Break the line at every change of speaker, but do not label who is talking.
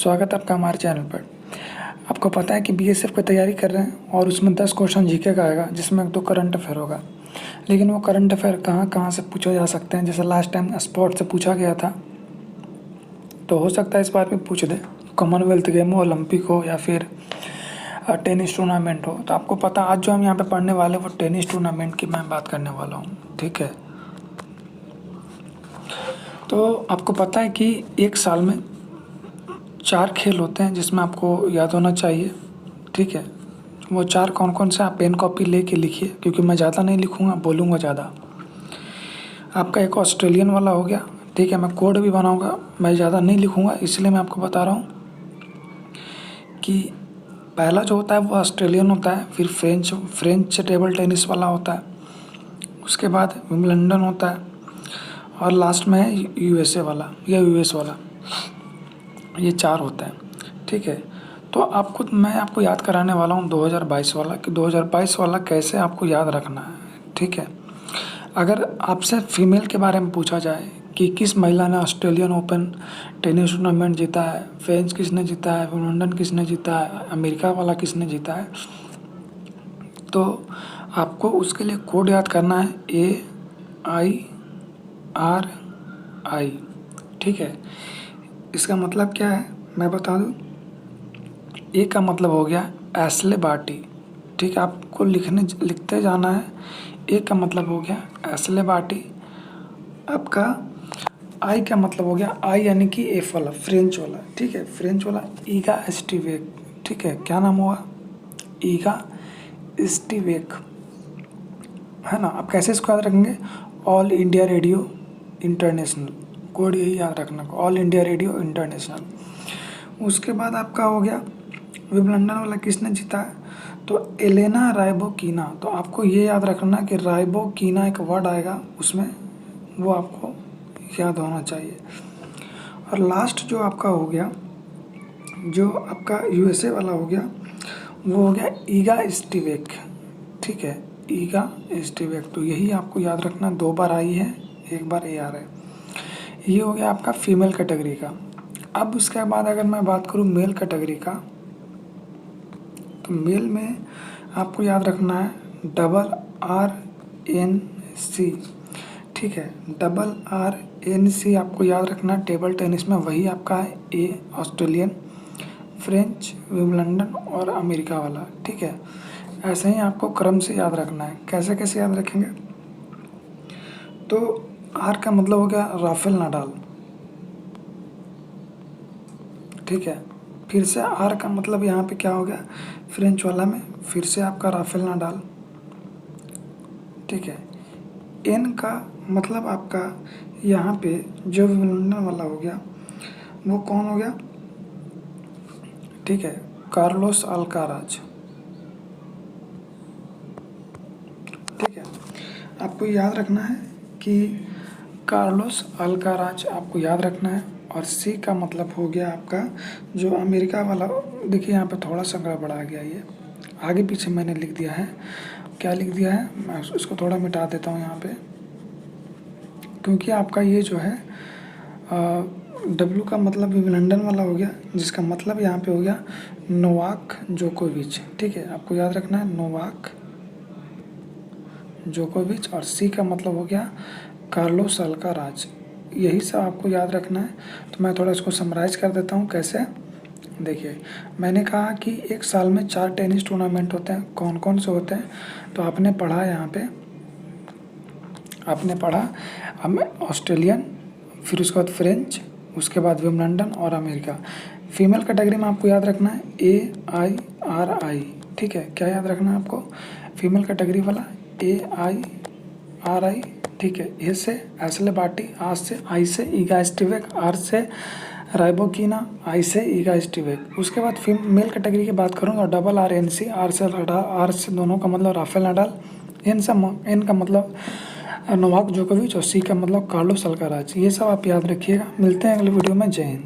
स्वागत है आपका हमारे चैनल पर। आपको पता है कि बीएसएफ की तैयारी कर रहे हैं और उसमें 10 क्वेश्चन जीके का आएगा, जिसमें 2 करंट अफेयर होगा। लेकिन वो करंट अफेयर कहाँ कहाँ से पूछे जा सकते हैं। जैसे लास्ट टाइम स्पोर्ट से पूछा गया था, तो हो सकता है इस बार भी पूछ दे। कॉमनवेल्थ गेम हो, ओलंपिक हो या फिर टेनिस टूर्नामेंट हो। तो आपको पता, आज जो हम यहाँ पर पढ़ने वाले वो टेनिस टूर्नामेंट की मैं बात करने वाला हूँ। ठीक है, तो आपको पता है कि एक साल में 4 खेल होते हैं जिसमें आपको याद होना चाहिए। ठीक है, वो 4 कौन कौन से, आप पेन कॉपी लेके लिखिए, क्योंकि मैं ज़्यादा नहीं लिखूँगा, बोलूँगा ज़्यादा। आपका एक ऑस्ट्रेलियन वाला हो गया। ठीक है, मैं कोड भी बनाऊँगा, मैं ज़्यादा नहीं लिखूँगा, इसलिए मैं आपको बता रहा हूँ कि पहला जो होता है वो ऑस्ट्रेलियन होता है, फिर फ्रेंच टेबल टेनिस वाला होता है, उसके बाद विंबलडन होता है और लास्ट में है यूएसए वाला या यूएस वाला। ये 4 होते हैं। ठीक है, तो मैं आपको याद कराने वाला हूँ 2022 वाला, कि 2022 वाला कैसे आपको याद रखना है। ठीक है, अगर आपसे फीमेल के बारे में पूछा जाए कि किस महिला ने ऑस्ट्रेलियन ओपन टेनिस टूर्नामेंट जीता है, फ्रेंच किसने जीता है, विंबलडन किसने जीता है, अमेरिका वाला किसने जीता है, तो आपको उसके लिए कोड याद करना है AIRI। ठीक है, इसका मतलब क्या है मैं बता दूं। ए का मतलब हो गया एस्ले बार्टी। ठीक है, आपको लिखते जाना है। ए का मतलब हो गया एस्ले बार्टी। आपका आई का मतलब हो गया, आई यानी कि एफ वाला, फ्रेंच वाला। ठीक है, फ्रेंच वाला ईगा स्टीवेक। ठीक है, क्या नाम हुआ, ईगा स्टीवेक, है ना। आप कैसे इसको याद रखेंगे, all India radio international, code यही याद रखना, ऑल इंडिया रेडियो इंटरनेशनल। उसके बाद आपका हो गया विंबलडन वाला किसने जीता है, तो एलेना राइबोकिना। तो आपको ये याद रखना कि राइबोकिना एक वर्ड आएगा उसमें, वो आपको याद होना चाहिए। और लास्ट जो आपका हो गया, जो आपका यूएसए वाला हो गया, वो हो गया ईगा स्टीवेक। ठीक है, ईगा स्टीवेक। तो यही आपको याद रखना, 2 बार आई है, 1 बार ए आ रहा है। ये हो गया आपका फीमेल कैटेगरी का। अब उसके बाद अगर मैं बात करूँ मेल कैटेगरी का, तो मेल में आपको याद रखना है RRNC। ठीक है, RRNC आपको याद रखना है। टेबल टेनिस में वही आपका है, ए ऑस्ट्रेलियन, फ्रेंच, विंबलडन और अमेरिका वाला। ठीक है, ऐसे ही आपको क्रम से याद रखना है। कैसे कैसे याद रखेंगे, तो आर का मतलब हो गया राफेल नाडाल। ठीक है, फिर से आर का मतलब यहाँ पे क्या हो गया, फ्रेंच वाला में फिर से आपका राफेल नाडाल। ठीक है, एन का मतलब आपका यहाँ पे जो विंबलडन वाला हो गया वो कौन हो गया, ठीक है, कार्लोस अल्काराज। ठीक है, आपको याद रखना है कि कार्लोस अल्काराज आपको याद रखना है। और सी का मतलब हो गया आपका जो अमेरिका वाला। देखिए यहाँ पे थोड़ा सा गड़बड़ आ गया, ये आगे पीछे मैंने लिख दिया है। क्या लिख दिया है, मैं इसको थोड़ा मिटा देता हूँ यहाँ पे, क्योंकि आपका ये जो है डब्ल्यू का मतलब विंबलडन वाला हो गया, जिसका मतलब यहाँ पे हो गया नोवाक जोकोविच। ठीक है, आपको याद रखना है नोवाक जोकोविच। और सी का मतलब हो गया कार्लोस अल्काराज। यही सब आपको याद रखना है। तो मैं थोड़ा इसको समराइज कर देता हूँ कैसे। देखिए, मैंने कहा कि एक साल में 4 टेनिस टूर्नामेंट होते हैं। कौन कौन से होते हैं, तो आपने पढ़ा यहाँ पे, आपने पढ़ा हमें ऑस्ट्रेलियन, फिर उसके बाद फ्रेंच, उसके बाद विंबलडन और अमेरिका। फीमेल कैटेगरी में आपको याद रखना है AIRI। ठीक है, क्या याद रखना है आपको, फीमेल कैटेगरी वाला AIRI। ठीक है, ए से एस्ले बार्टी, आई से ईगा स्टीवेक, आर से राइबोकिना, आई से ईगा स्टीवेक। उसके बाद मेल कैटेगरी की बात करूँ तो RRNC, आर से दोनों का मतलब राफेल नाडाल, एन का मतलब नोवाक जोकोविच और सी का मतलब कार्लोस अल्काराज। ये सब आप याद रखिएगा। मिलते हैं अगले वीडियो में। जय हिंद।